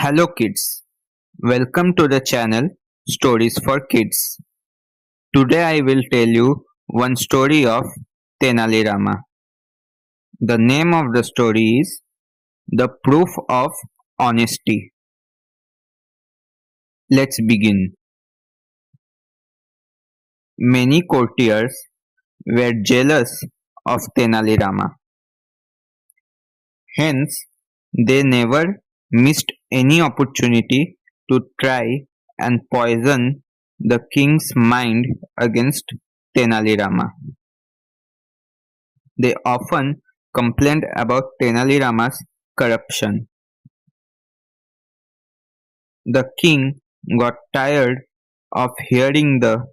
Hello kids, welcome to the channel Stories for Kids. Today I will tell you one story of Tenali Rama. The name of the story is The Proof of Honesty. Let's begin. Many courtiers were jealous of Tenali Rama. Hence, they never missed any opportunity to try and poison the king's mind against Tenali Rama. They often complained about Tenali Rama's corruption. The king got tired of hearing the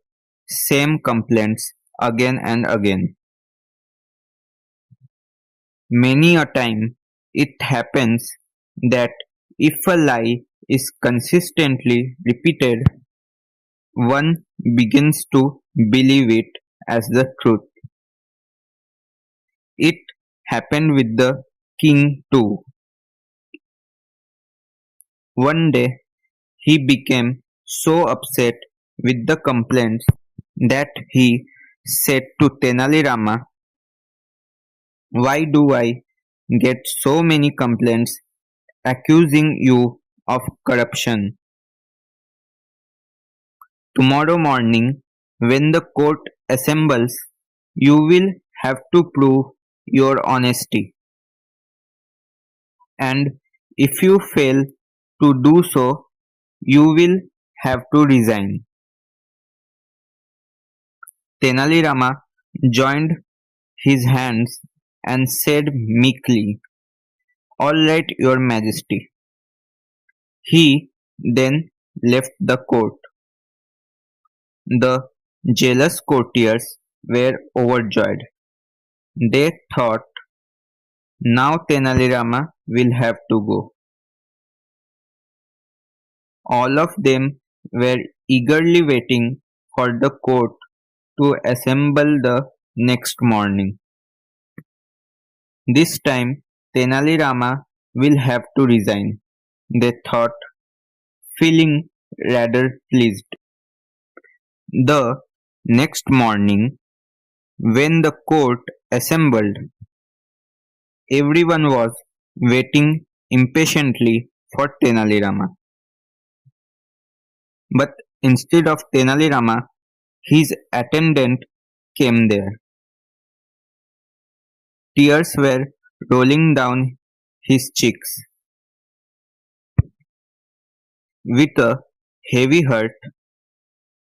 same complaints again and again. Many a time it happens that if a lie is consistently repeated, one begins to believe it as the truth. It happened with the king too. One day he became so upset with the complaints that he said to Tenali Rama, "Why do I get so many complaints accusing you of corruption? Tomorrow morning, when the court assembles, you will have to prove your honesty. And if you fail to do so, you will have to resign." Tenali Rama joined his hands and said meekly, "All right, your majesty." He then left the court. The jealous courtiers were overjoyed. They thought, now Tenali Rama will have to go. All of them were eagerly waiting for the court to assemble the next morning. This time Tenali Rama will have to resign, they thought, feeling rather pleased. The next morning, when the court assembled, everyone was waiting impatiently for Tenali Rama. But instead of Tenali Rama, his attendant came there. Tears were rolling down his cheeks. With a heavy heart,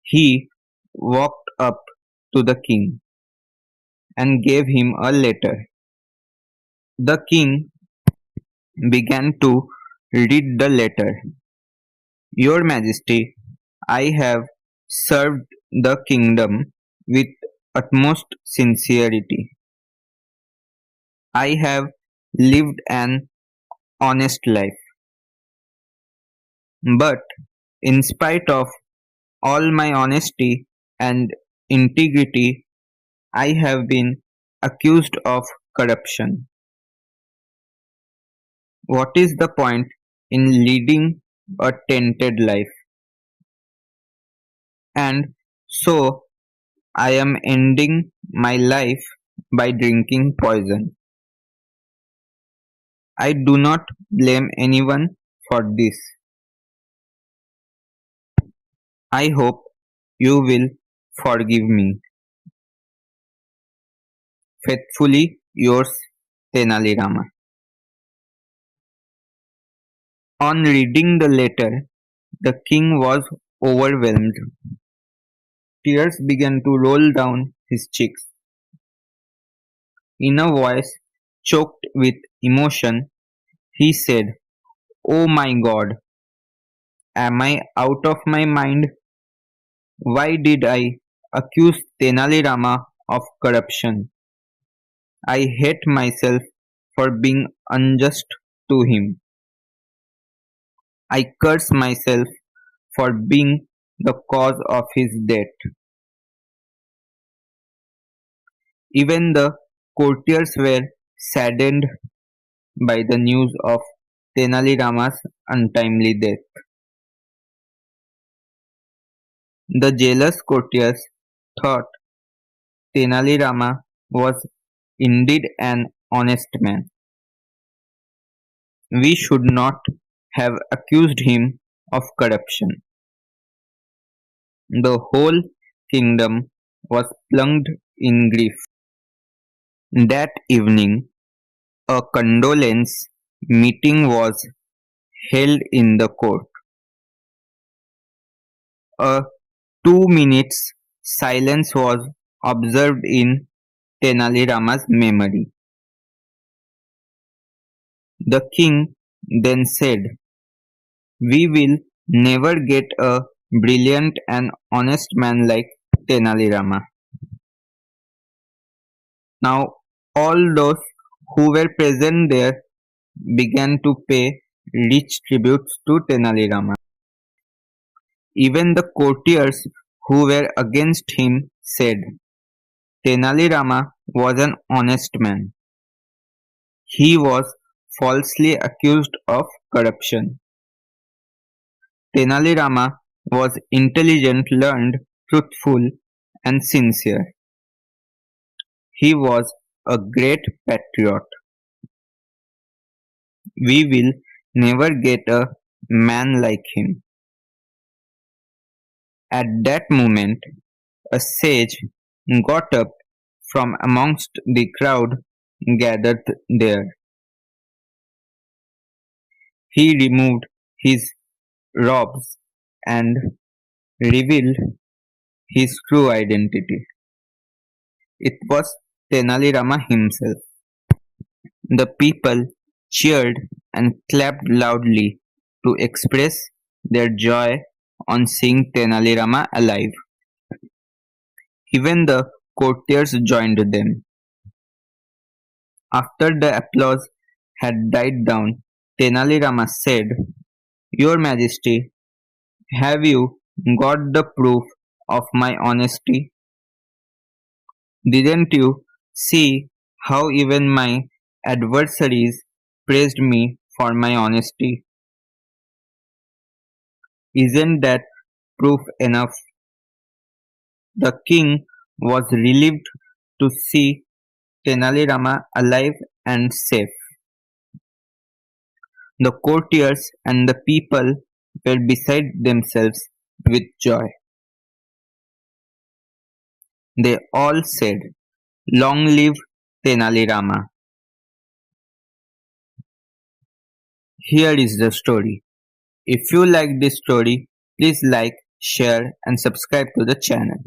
he walked up to the king and gave him a letter. The king began to read the letter. "Your Majesty, I have served the kingdom with utmost sincerity. I have lived an honest life. But in spite of all my honesty and integrity, I have been accused of corruption. What is the point in leading a tainted life? And so I am ending my life by drinking poison. I do not blame anyone for this. I hope you will forgive me. Faithfully yours, Tenali Rama." On reading the letter, the king was overwhelmed. Tears began to roll down his cheeks. In a voice choked with emotion, he said, "Oh my God, am I out of my mind? Why did I accuse Tenali Rama of corruption? I hate myself for being unjust to him. I curse myself for being the cause of his death." Even the courtiers were saddened by the news of Tenali Rama's untimely death. The jealous courtiers thought Tenali Rama was indeed an honest man. We should not have accused him of corruption. The whole kingdom was plunged in grief. That evening, a condolence meeting was held in the court. A 2 minutes silence was observed in Tenali Rama's memory. The king then said, "We will never get a brilliant and honest man like Tenali Rama." Now all those who were present there began to pay rich tributes to Tenali Rama. Even the courtiers who were against him said, Tenali Rama was an honest man. He was falsely accused of corruption. Tenali Rama was intelligent, learned, truthful, and sincere. He was a great patriot. We will never get a man like him. At that moment, a sage got up from amongst the crowd gathered there. He removed his robes and revealed his true identity. It was Tenali Rama himself. The people cheered and clapped loudly to express their joy on seeing Tenali Rama alive. Even the courtiers joined them. After the applause had died down, Tenali Rama said, Your Majesty, have you got the proof of my honesty? Didn't you see how even my adversaries praised me for my honesty? Isn't that proof enough? The king was relieved to see Tenali Rama alive and safe. The courtiers and the people were beside themselves with joy. They all said, Long live Tenali Rama. Here is the story. If you like this story, please like, share and subscribe to the channel.